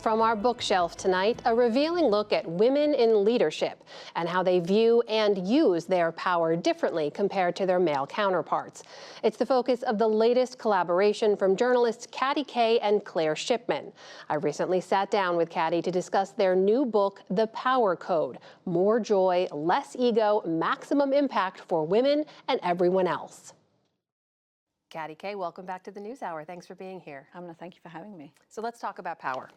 From our bookshelf tonight, a revealing look at women in leadership and how they view and use their power differently compared to their male counterparts. It's the focus of the latest collaboration from journalists Katty Kay and Claire Shipman. I recently sat down with Katty to discuss their new book, The Power Code: More Joy, Less Ego, Maximum Impact for Women and Everyone Else. Katty Kay, welcome back to the NewsHour. Thanks for being here. Amna, thank you for having me. So let's talk about power.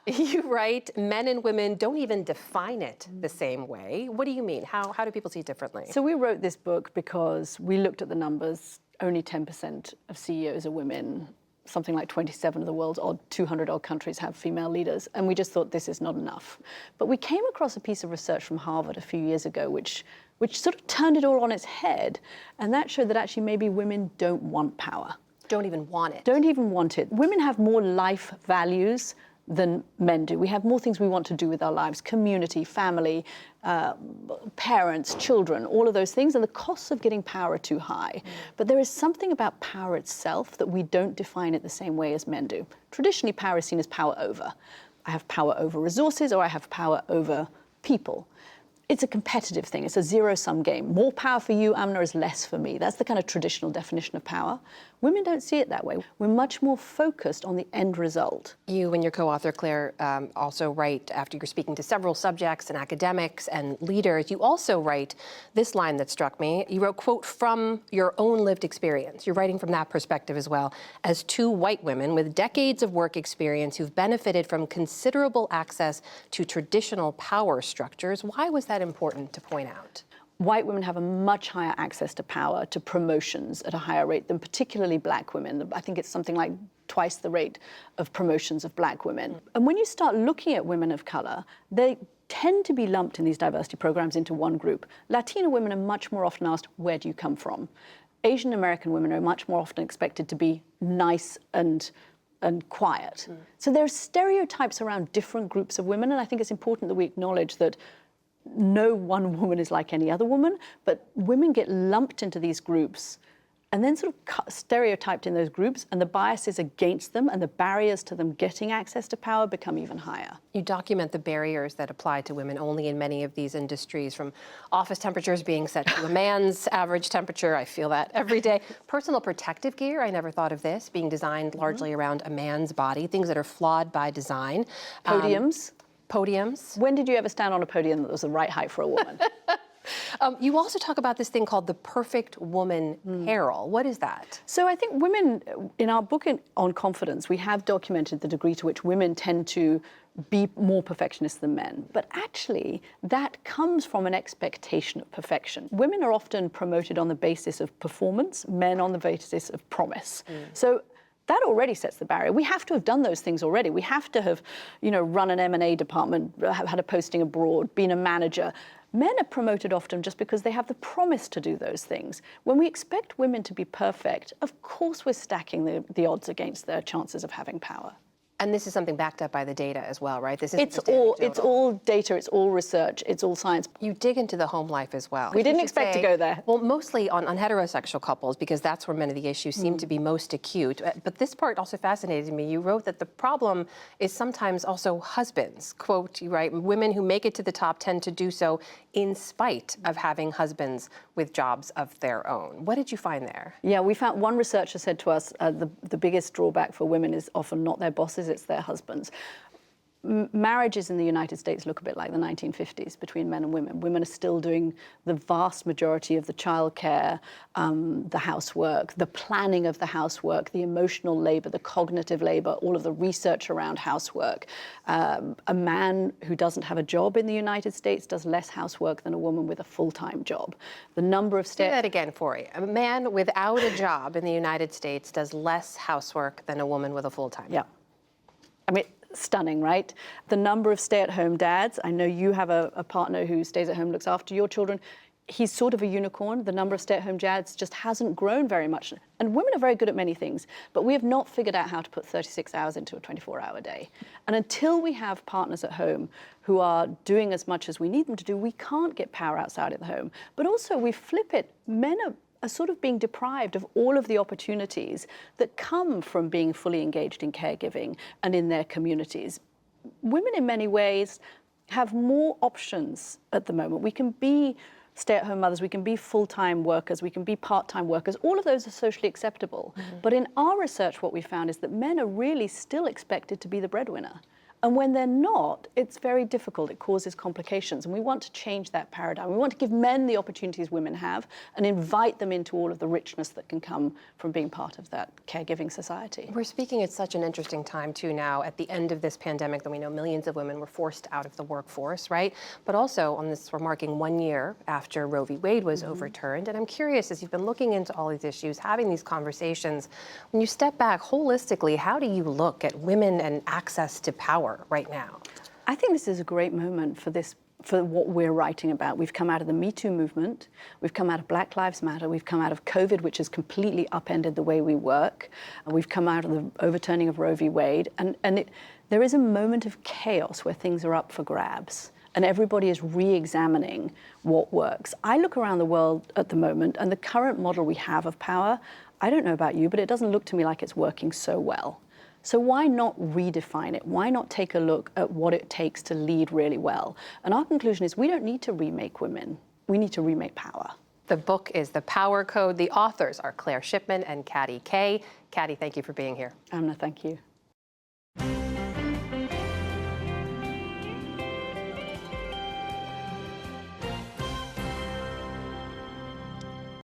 You write, men and women don't even define it the same way. What do you mean? How do people see it differently? So we wrote this book because we looked at the numbers. Only 10% of CEOs are women. Something like 27 of the world's 200-odd countries have female leaders. And we just thought this is not enough. But we came across a piece of research from Harvard a few years ago, which sort of turned it all on its head. And that showed that actually maybe women don't want power. Don't even want it. Don't even want it. Women have more life values than men do. We have more things we want to do with our lives: community, family, parents, children, all of those things, and the costs of getting power are too high. But there is something about power itself that we don't define it the same way as men do. Traditionally, power is seen as power over. I have power over resources, or I have power over people. It's a competitive thing. It's a zero-sum game. More power for you, Amna, is less for me. That's the kind of traditional definition of power. Women don't see it that way. We're much more focused on the end result. You and your co-author, Claire, also write, after you're speaking to several subjects and academics and leaders, you also write this line that struck me. You wrote, quote, from your own lived experience. You're writing from that perspective as well. As two white women with decades of work experience who've benefited from considerable access to traditional power structures, why was that important to point out? White women have a much higher access to power, to promotions at a higher rate than particularly black women. I think it's something like twice the rate of promotions of black women. And when you start looking at women of color, they tend to be lumped in these diversity programs into one group. Latina women are much more often asked, where do you come from? Asian American women are much more often expected to be nice and quiet. So there are stereotypes around different groups of women, and I think it's important that we acknowledge that no one woman is like any other woman, but women get lumped into these groups and then sort of stereotyped in those groups, and the biases against them and the barriers to them getting access to power become even higher. You document the barriers that apply to women only in many of these industries, from office temperatures being set to a man's average temperature. I feel that every day. Personal protective gear, I never thought of this, being designed largely around a man's body, things that are flawed by design. Podiums. Podiums. When did you ever stand on a podium that was the right height for a woman? You also talk about this thing called the perfect woman peril. What is that? So I think women, in our book on confidence, we have documented the degree to which women tend to be more perfectionist than men. But actually, that comes from an expectation of perfection. Women are often promoted on the basis of performance, men on the basis of promise. So that already sets the barrier. We have to have done those things already. We have to have, run an M&A department, had a posting abroad, been a manager. Men are promoted often just because they have the promise to do those things. When we expect women to be perfect, of course we're stacking the odds against their chances of having power. And this is something backed up by the data as well, right? This is it's all data, it's all research, it's all science. You dig into the home life as well. We didn't expect to go there. Well, mostly on heterosexual couples, because that's where many of the issues seem to be most acute. But this part also fascinated me. You wrote that the problem is sometimes also husbands. Quote, you write, women who make it to the top tend to do so in spite of having husbands with jobs of their own. What did you find there? Yeah, we found, one researcher said to us, the biggest drawback for women is often not their bosses, it's their husbands. Marriages in the United States look a bit like the 1950s between men and women. Women are still doing the vast majority of the childcare, the housework, the planning of the housework, the emotional labor, the cognitive labor, all of the research around housework. A man who doesn't have a job in the United States does less housework than a woman with a full-time job. The number of Say that again for you. A man without a job in the United States does less housework than a woman with a full-time job. I mean, stunning, right? The number of stay-at-home dads, I know you have a partner who stays at home, looks after your children. He's sort of a unicorn. The number of stay-at-home dads just hasn't grown very much. And women are very good at many things, but we have not figured out how to put 36 hours into a 24-hour day. And until we have partners at home who are doing as much as we need them to do, we can't get power outside of the home. But also, we flip it. Men are sort of being deprived of all of the opportunities that come from being fully engaged in caregiving and in their communities. women in many ways have more options at the moment. We can be stay-at-home mothers, we can be full-time workers, we can be part-time workers. All of those are socially acceptable. But in our research, what we found is that men are really still expected to be the breadwinner. And when they're not, it's very difficult. It causes complications. And we want to change that paradigm. We want to give men the opportunities women have and invite them into all of the richness that can come from being part of that caregiving society. We're speaking at such an interesting time, too, now at the end of this pandemic that we know millions of women were forced out of the workforce, right? But also on this, we're marking 1 year after Roe v. Wade was overturned. And I'm curious, as you've been looking into all these issues, having these conversations, when you step back holistically, how do you look at women and access to power right now? I think this is a great moment for what we're writing about. We've come out of the Me Too movement, we've come out of Black Lives Matter, we've come out of COVID, which has completely upended the way we work, and we've come out of the overturning of Roe v. Wade, there is a moment of chaos where things are up for grabs, and everybody is re-examining what works. I look around the world at the moment, and the current model we have of power, I don't know about you, but it doesn't look to me like it's working so well. So why not redefine it? Why not take a look at what it takes to lead really well? And our conclusion is we don't need to remake women. We need to remake power. The book is The Power Code. The authors are Claire Shipman and Katty Kay. Katty, thank you for being here. Amna, thank you.